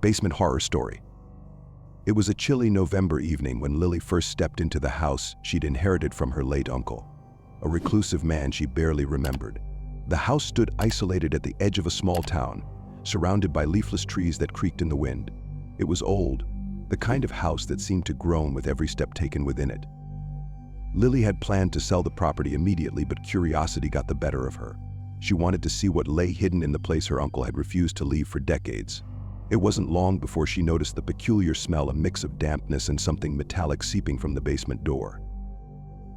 Basement horror story. It was a chilly November evening when Lily first stepped into the house she'd inherited from her late uncle, a reclusive man she barely remembered. The house stood isolated at the edge of a small town, surrounded by leafless trees that creaked in the wind. It was old, the kind of house that seemed to groan with every step taken within it. Lily had planned to sell the property immediately, but curiosity got the better of her. She wanted to see what lay hidden in the place her uncle had refused to leave for decades. It wasn't long before she noticed the peculiar smell, a mix of dampness and something metallic seeping from the basement door.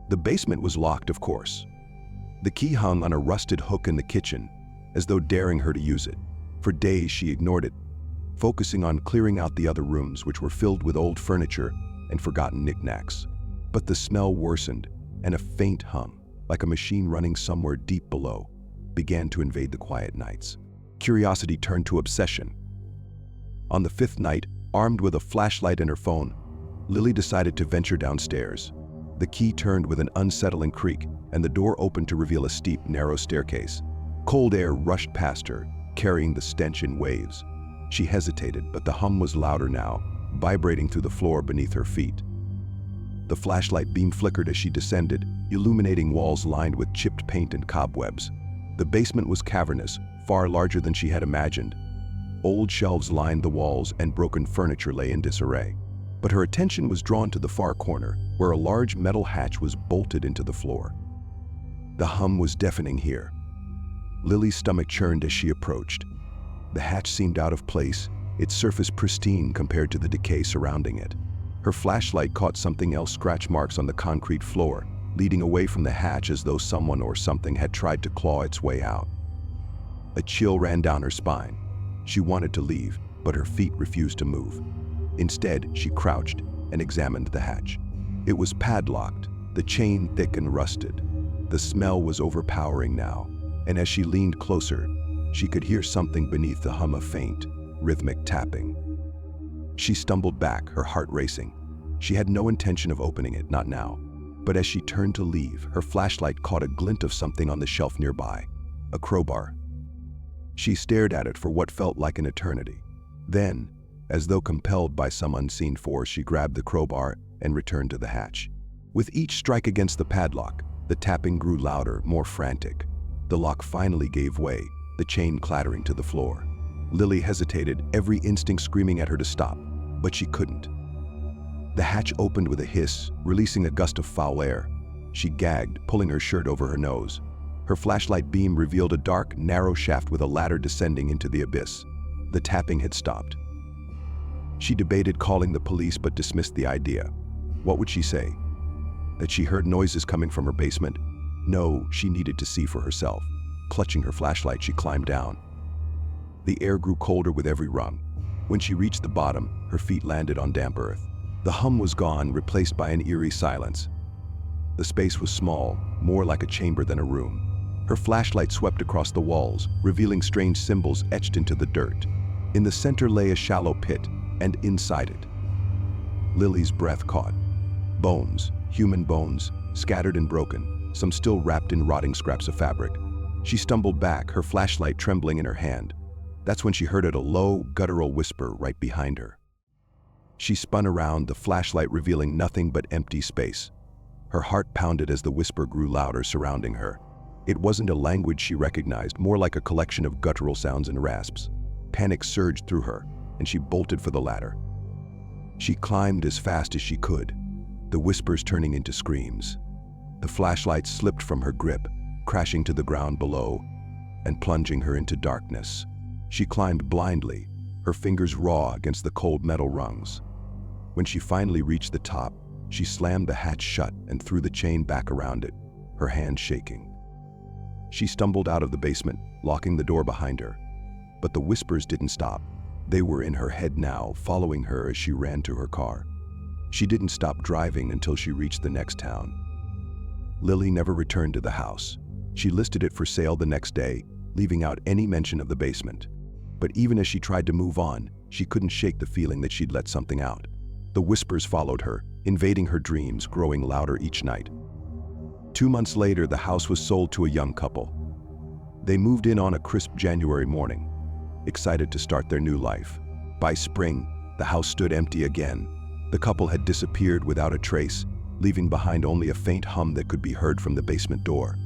The basement was locked, of course. The key hung on a rusted hook in the kitchen, as though daring her to use it. For days she ignored it, focusing on clearing out the other rooms, which were filled with old furniture and forgotten knickknacks. But the smell worsened, and a faint hum, like a machine running somewhere deep below, began to invade the quiet nights. Curiosity turned to obsession. On the fifth night, armed with a flashlight and her phone, Lily decided to venture downstairs. The key turned with an unsettling creak, and the door opened to reveal a steep, narrow staircase. Cold air rushed past her, carrying the stench in waves. She hesitated, but the hum was louder now, vibrating through the floor beneath her feet. The flashlight beam flickered as she descended, illuminating walls lined with chipped paint and cobwebs. The basement was cavernous, far larger than she had imagined. Old shelves lined the walls and broken furniture lay in disarray. But her attention was drawn to the far corner, where a large metal hatch was bolted into the floor. The hum was deafening here. Lily's stomach churned as she approached. The hatch seemed out of place, its surface pristine compared to the decay surrounding it. Her flashlight caught something else, scratch marks on the concrete floor, leading away from the hatch as though someone or something had tried to claw its way out. A chill ran down her spine. She wanted to leave, but her feet refused to move. Instead, she crouched and examined the hatch. It was padlocked, the chain thick and rusted. The smell was overpowering now, and as she leaned closer, she could hear something beneath the hum, a faint, rhythmic tapping. She stumbled back, her heart racing. She had no intention of opening it, not now. But as she turned to leave, her flashlight caught a glint of something on the shelf nearby, a crowbar. She stared at it for what felt like an eternity. Then, as though compelled by some unseen force, she grabbed the crowbar and returned to the hatch. With each strike against the padlock, the tapping grew louder, more frantic. The lock finally gave way, the chain clattering to the floor. Lily hesitated, every instinct screaming at her to stop, but she couldn't. The hatch opened with a hiss, releasing a gust of foul air. She gagged, pulling her shirt over her nose. Her flashlight beam revealed a dark, narrow shaft with a ladder descending into the abyss. The tapping had stopped. She debated calling the police, but dismissed the idea. What would she say? That she heard noises coming from her basement? No, she needed to see for herself. Clutching her flashlight, she climbed down. The air grew colder with every rung. When she reached the bottom, her feet landed on damp earth. The hum was gone, replaced by an eerie silence. The space was small, more like a chamber than a room. Her flashlight swept across the walls, revealing strange symbols etched into the dirt. In the center lay a shallow pit, and inside it, Lily's breath caught. Bones, human bones, scattered and broken, some still wrapped in rotting scraps of fabric. She stumbled back, her flashlight trembling in her hand. That's when she heard a low, guttural whisper right behind her. She spun around, the flashlight revealing nothing but empty space. Her heart pounded as the whisper grew louder, surrounding her. It wasn't a language she recognized, more like a collection of guttural sounds and rasps. Panic surged through her, and she bolted for the ladder. She climbed as fast as she could, the whispers turning into screams. The flashlight slipped from her grip, crashing to the ground below and plunging her into darkness. She climbed blindly, her fingers raw against the cold metal rungs. When she finally reached the top, she slammed the hatch shut and threw the chain back around it, her hands shaking. She stumbled out of the basement, locking the door behind her. But the whispers didn't stop. They were in her head now, following her as she ran to her car. She didn't stop driving until she reached the next town. Lily never returned to the house. She listed it for sale the next day, leaving out any mention of the basement. But even as she tried to move on, she couldn't shake the feeling that she'd let something out. The whispers followed her, invading her dreams, growing louder each night. 2 months later, the house was sold to a young couple. They moved in on a crisp January morning, excited to start their new life. By spring, the house stood empty again. The couple had disappeared without a trace, leaving behind only a faint hum that could be heard from the basement door.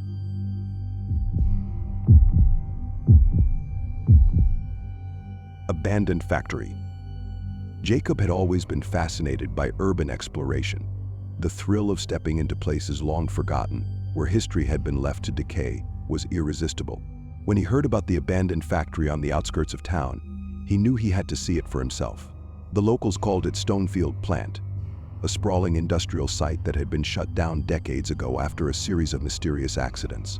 Abandoned factory. Jacob had always been fascinated by urban exploration. The thrill of stepping into places long forgotten, where history had been left to decay, was irresistible. When he heard about the abandoned factory on the outskirts of town, he knew he had to see it for himself. The locals called it Stonefield Plant, a sprawling industrial site that had been shut down decades ago after a series of mysterious accidents.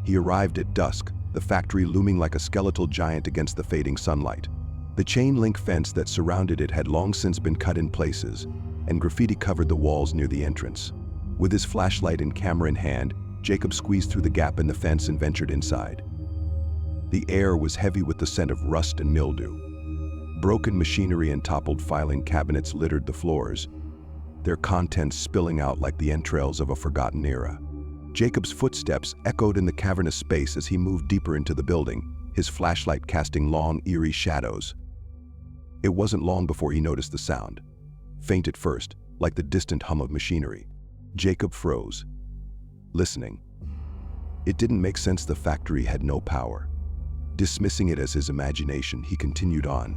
He arrived at dusk, the factory looming like a skeletal giant against the fading sunlight. The chain-link fence that surrounded it had long since been cut in places, and graffiti covered the walls near the entrance. With his flashlight and camera in hand, Jacob squeezed through the gap in the fence and ventured inside. The air was heavy with the scent of rust and mildew. Broken machinery and toppled filing cabinets littered the floors, their contents spilling out like the entrails of a forgotten era. Jacob's footsteps echoed in the cavernous space as he moved deeper into the building, his flashlight casting long, eerie shadows. It wasn't long before he noticed the sound. Faint at first, like the distant hum of machinery. Jacob froze, listening. It didn't make sense. The factory had no power. Dismissing it as his imagination, he continued on,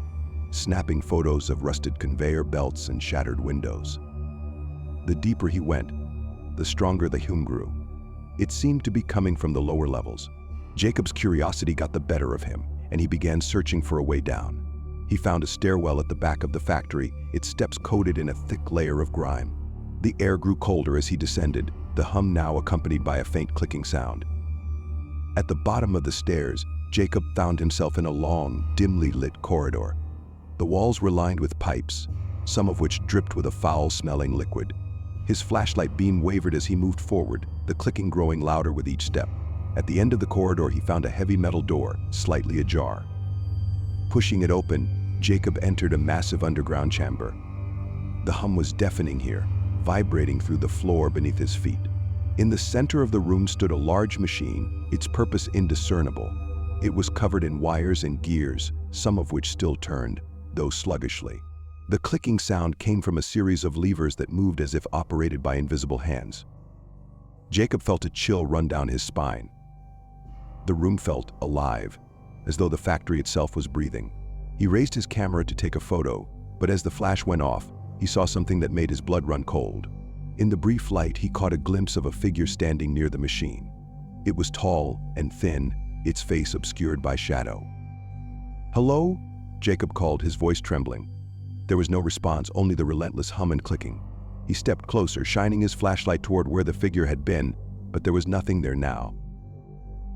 snapping photos of rusted conveyor belts and shattered windows. The deeper he went, the stronger the hum grew. It seemed to be coming from the lower levels. Jacob's curiosity got the better of him, and he began searching for a way down. He found a stairwell at the back of the factory, its steps coated in a thick layer of grime. The air grew colder as he descended, the hum now accompanied by a faint clicking sound. At the bottom of the stairs, Jacob found himself in a long, dimly lit corridor. The walls were lined with pipes, some of which dripped with a foul-smelling liquid. His flashlight beam wavered as he moved forward, the clicking growing louder with each step. At the end of the corridor, he found a heavy metal door, slightly ajar. Pushing it open, Jacob entered a massive underground chamber. The hum was deafening here, vibrating through the floor beneath his feet. In the center of the room stood a large machine, its purpose indiscernible. It was covered in wires and gears, some of which still turned, though sluggishly. The clicking sound came from a series of levers that moved as if operated by invisible hands. Jacob felt a chill run down his spine. The room felt alive, as though the factory itself was breathing. He raised his camera to take a photo, but as the flash went off, he saw something that made his blood run cold. In the brief light, he caught a glimpse of a figure standing near the machine. It was tall and thin, its face obscured by shadow. "Hello?" Jacob called, his voice trembling. There was no response, only the relentless hum and clicking. He stepped closer, shining his flashlight toward where the figure had been, but there was nothing there now.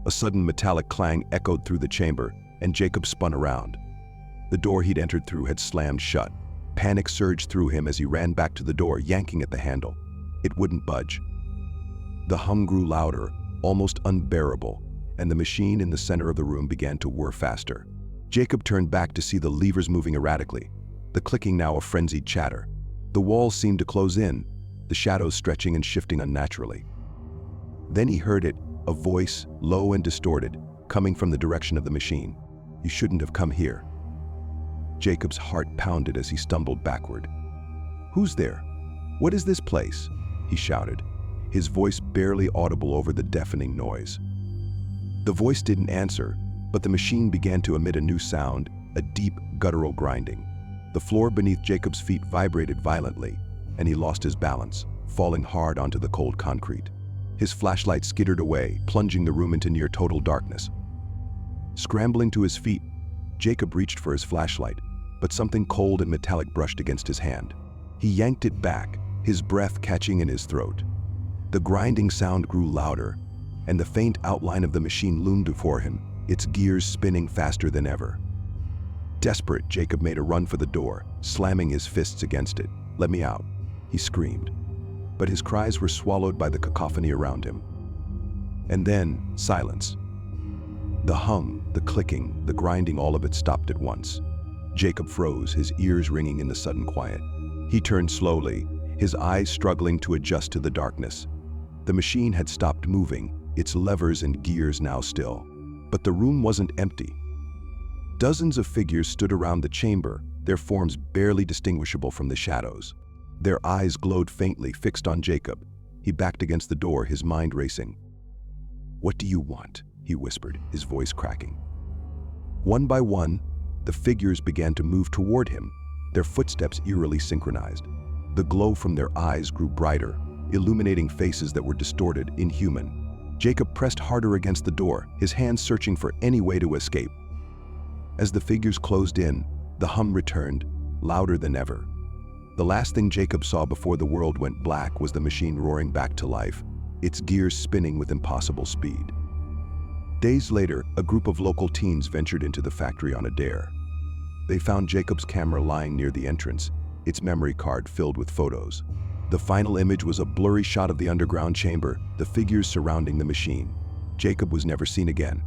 A sudden metallic clang echoed through the chamber, and Jacob spun around. The door he'd entered through had slammed shut. Panic surged through him as he ran back to the door, yanking at the handle. It wouldn't budge. The hum grew louder, almost unbearable, and the machine in the center of the room began to whir faster. Jacob turned back to see the levers moving erratically, the clicking now a frenzied chatter. The walls seemed to close in, the shadows stretching and shifting unnaturally. Then he heard it, a voice, low and distorted, coming from the direction of the machine. "You shouldn't have come here." Jacob's heart pounded as he stumbled backward. "Who's there? What is this place?" he shouted, his voice barely audible over the deafening noise. The voice didn't answer, but the machine began to emit a new sound, a deep, guttural grinding. The floor beneath Jacob's feet vibrated violently, and he lost his balance, falling hard onto the cold concrete. His flashlight skittered away, plunging the room into near total darkness. Scrambling to his feet, Jacob reached for his flashlight, but something cold and metallic brushed against his hand. He yanked it back, his breath catching in his throat. The grinding sound grew louder, and the faint outline of the machine loomed before him, its gears spinning faster than ever. Desperate, Jacob made a run for the door, slamming his fists against it. "Let me out," he screamed. But his cries were swallowed by the cacophony around him. And then, silence. The hum, the clicking, the grinding, all of it stopped at once. Jacob froze, his ears ringing in the sudden quiet. He turned slowly, his eyes struggling to adjust to the darkness. The machine had stopped moving, its levers and gears now still. But the room wasn't empty. Dozens of figures stood around the chamber, their forms barely distinguishable from the shadows. Their eyes glowed faintly, fixed on Jacob. He backed against the door, his mind racing. "What do you want?" he whispered, his voice cracking. One by one, the figures began to move toward him, their footsteps eerily synchronized. The glow from their eyes grew brighter, illuminating faces that were distorted, inhuman. Jacob pressed harder against the door, his hands searching for any way to escape. As the figures closed in, the hum returned, louder than ever. The last thing Jacob saw before the world went black was the machine roaring back to life, its gears spinning with impossible speed. Days later, a group of local teens ventured into the factory on a dare. They found Jacob's camera lying near the entrance, its memory card filled with photos. The final image was a blurry shot of the underground chamber, the figures surrounding the machine. Jacob was never seen again.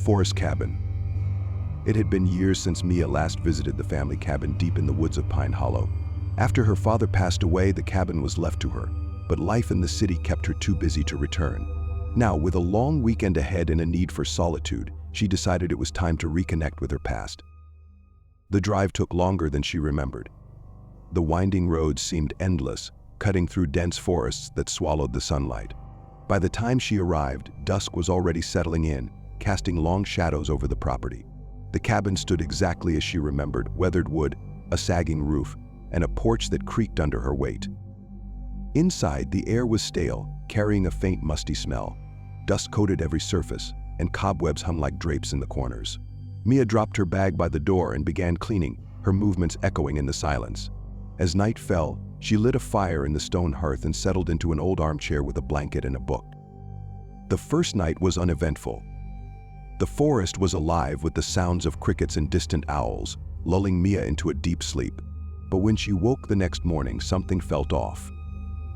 Forest cabin. It had been years since Mia last visited the family cabin deep in the woods of Pine Hollow. After her father passed away, the cabin was left to her, but life in the city kept her too busy to return. Now, with a long weekend ahead and a need for solitude, she decided it was time to reconnect with her past. The drive took longer than she remembered. The winding roads seemed endless, cutting through dense forests that swallowed the sunlight. By the time she arrived, dusk was already settling in, casting long shadows over the property. The cabin stood exactly as she remembered, weathered wood, a sagging roof, and a porch that creaked under her weight. Inside, the air was stale, carrying a faint musty smell. Dust coated every surface, and cobwebs hung like drapes in the corners. Mia dropped her bag by the door and began cleaning, her movements echoing in the silence. As night fell, she lit a fire in the stone hearth and settled into an old armchair with a blanket and a book. The first night was uneventful. The forest was alive with the sounds of crickets and distant owls, lulling Mia into a deep sleep. But when she woke the next morning, something felt off.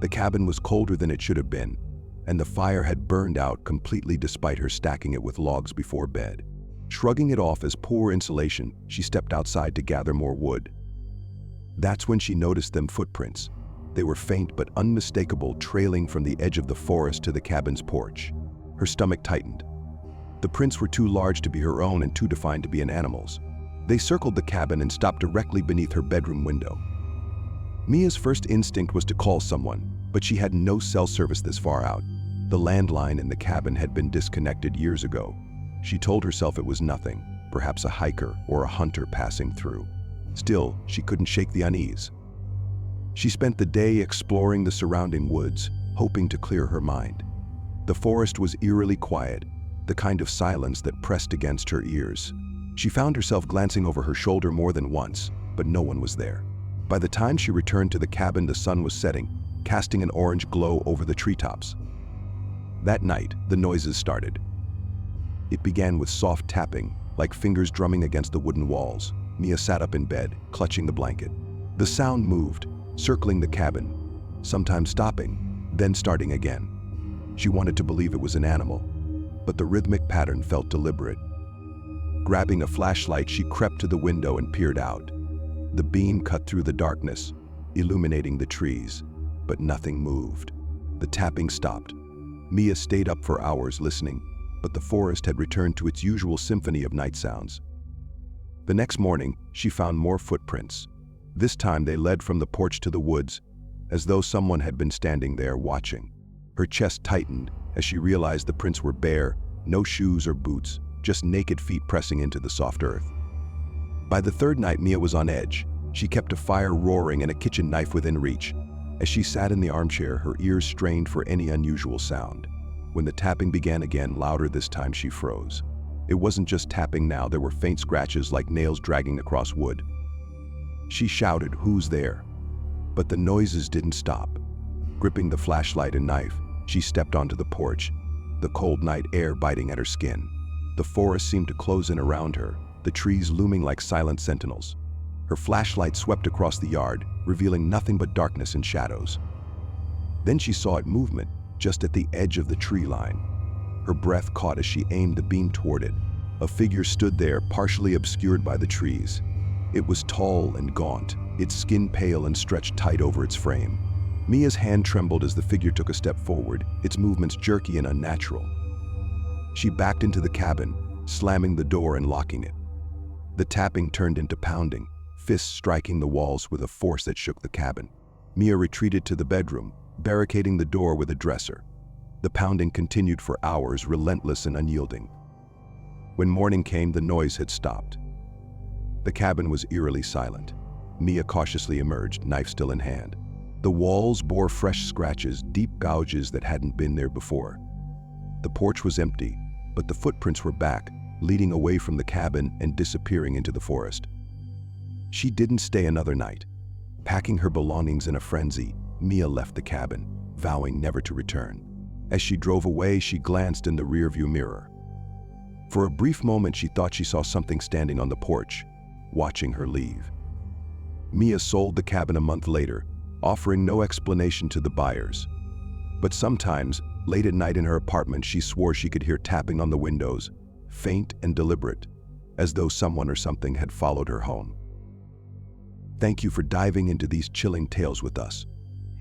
The cabin was colder than it should have been, and the fire had burned out completely despite her stacking it with logs before bed. Shrugging it off as poor insulation, she stepped outside to gather more wood. That's when she noticed them footprints. They were faint but unmistakable, trailing from the edge of the forest to the cabin's porch. Her stomach tightened. The prints were too large to be her own and too defined to be an animal's. They circled the cabin and stopped directly beneath her bedroom window. Mia's first instinct was to call someone, but she had no cell service this far out. The landline in the cabin had been disconnected years ago. She told herself it was nothing, perhaps a hiker or a hunter passing through. Still, she couldn't shake the unease. She spent the day exploring the surrounding woods, hoping to clear her mind. The forest was eerily quiet, the kind of silence that pressed against her ears. She found herself glancing over her shoulder more than once, but no one was there. By the time she returned to the cabin, the sun was setting, casting an orange glow over the treetops. That night, the noises started. It began with soft tapping, like fingers drumming against the wooden walls. Mia sat up in bed, clutching the blanket. The sound moved, circling the cabin, sometimes stopping, then starting again. She wanted to believe it was an animal, but the rhythmic pattern felt deliberate. Grabbing a flashlight, she crept to the window and peered out. The beam cut through the darkness, illuminating the trees, but nothing moved. The tapping stopped. Mia stayed up for hours listening, but the forest had returned to its usual symphony of night sounds. The next morning, she found more footprints. This time they led from the porch to the woods, as though someone had been standing there watching. Her chest tightened as she realized the prints were bare, no shoes or boots, just naked feet pressing into the soft earth. By the third night, Mia was on edge. She kept a fire roaring and a kitchen knife within reach. As she sat in the armchair, her ears strained for any unusual sound. When the tapping began again, louder this time, she froze. It wasn't just tapping now, there were faint scratches like nails dragging across wood. She shouted, "Who's there?" But the noises didn't stop. Gripping the flashlight and knife, she stepped onto the porch, the cold night air biting at her skin. The forest seemed to close in around her, the trees looming like silent sentinels. Her flashlight swept across the yard, revealing nothing but darkness and shadows. Then she saw it movement, just at the edge of the tree line. Her breath caught as she aimed the beam toward it. A figure stood there, partially obscured by the trees. It was tall and gaunt, its skin pale and stretched tight over its frame. Mia's hand trembled as the figure took a step forward, its movements jerky and unnatural. She backed into the cabin, slamming the door and locking it. The tapping turned into pounding, fists striking the walls with a force that shook the cabin. Mia retreated to the bedroom, barricading the door with a dresser. The pounding continued for hours, relentless and unyielding. When morning came, the noise had stopped. The cabin was eerily silent. Mia cautiously emerged, knife still in hand. The walls bore fresh scratches, deep gouges that hadn't been there before. The porch was empty, but the footprints were back, leading away from the cabin and disappearing into the forest. She didn't stay another night. Packing her belongings in a frenzy, Mia left the cabin, vowing never to return. As she drove away, she glanced in the rearview mirror. For a brief moment, she thought she saw something standing on the porch, watching her leave. Mia sold the cabin a month later, offering no explanation to the buyers. But sometimes, late at night in her apartment, she swore she could hear tapping on the windows, faint and deliberate, as though someone or something had followed her home. Thank you for diving into these chilling tales with us.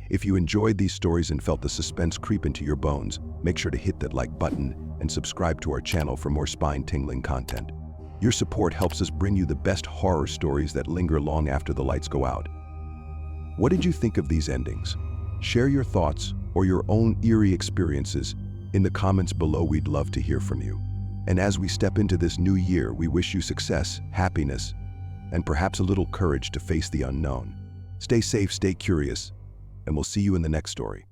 If you enjoyed these stories and felt the suspense creep into your bones, make sure to hit that like button and subscribe to our channel for more spine-tingling content. Your support helps us bring you the best horror stories that linger long after the lights go out. What did you think of these endings? Share your thoughts or your own eerie experiences in the comments below. We'd love to hear from you. And as we step into this new year, we wish you success, happiness, and perhaps a little courage to face the unknown. Stay safe, stay curious, and we'll see you in the next story.